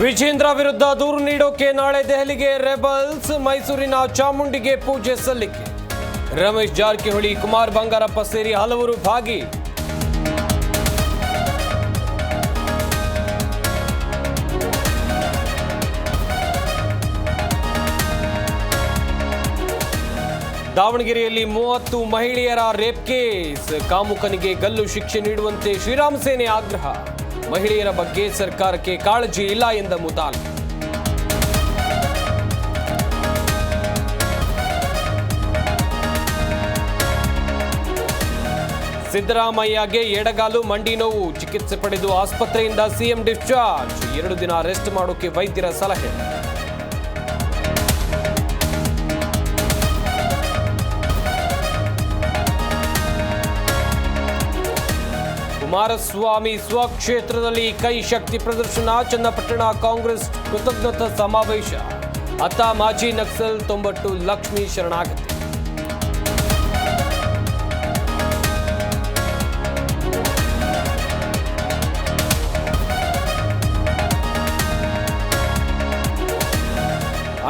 ವಿಜೇಂದ್ರ ವಿರುದ್ಧ ದೂರು ನೀಡೋಕೆ ನಾಳೆ ದೆಹಲಿಗೆ ರೆಬಲ್ಸ್. ಮೈಸೂರಿನ ಚಾಮುಂಡಿಗೆ ಪೂಜೆ ಸಲ್ಲಿಕೆ. ರಮೇಶ್ ಜಾರಕಿಹೊಳಿ, ಕುಮಾರ್ ಬಂಗಾರಪ್ಪ ಸೇರಿ ಹಲವರು ಭಾಗಿ. ದಾವಣಗೆರೆಯಲ್ಲಿ 30 ಮಹಿಳೆಯರ ರೇಪ್ ಕೇಸ್. ಕಾಮುಕನಿಗೆ ಗಲ್ಲು ಶಿಕ್ಷೆ ನೀಡುವಂತೆ ಶ್ರೀರಾಮ್ ಸೇನೆ ಆಗ್ರಹ. ಮಹಿಳೆಯರ ಬಗ್ಗೆ ಸರ್ಕಾರಕ್ಕೆ ಕಾಳಜಿ ಇಲ್ಲ ಎಂದ ಮುತಾಲ್. ಸಿದ್ದರಾಮಯ್ಯಗೆ ಎಡಗಾಲು ಮಂಡಿ ನೋವು. ಚಿಕಿತ್ಸೆ ಪಡೆದು ಆಸ್ಪತ್ರೆಯಿಂದ ಸಿಎಂ ಡಿಸ್ಚಾರ್ಜ್. 2 ದಿನ ರೆಸ್ಟ್ ಮಾಡೋಕೆ ವೈದ್ಯರ ಸಲಹೆ. ಕುಮಾರಸ್ವಾಮಿ ಸ್ವಕ್ಷೇತ್ರದಲ್ಲಿ ಕೈ ಶಕ್ತಿ ಪ್ರದರ್ಶನ. ಚನ್ನಪಟ್ಟಣ ಕಾಂಗ್ರೆಸ್ ಕೃತಜ್ಞತಾ ಸಮಾವೇಶ. ಅತ್ತ ಮಾಜಿ ನಕ್ಸಲ್ 90 ಲಕ್ಷ್ಮೀ ಶರಣಾಗತಿ.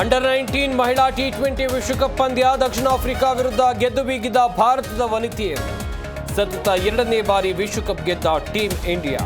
ಅಂಡರ್ 19 ಮಹಿಳಾ T20 ವಿಶ್ವಕಪ್ ಪಂದ್ಯ. ದಕ್ಷಿಣ ಆಫ್ರಿಕಾ ವಿರುದ್ಧ ಗೆದ್ದು ಬೀಗಿದ ಭಾರತದ ವನಿತೆಯರು. ಸತತ 2ನೇ ಬಾರಿ ವಿಶ್ವಕಪ್ ಗೆದ್ದ ಟೀಮ್ ಇಂಡಿಯಾ.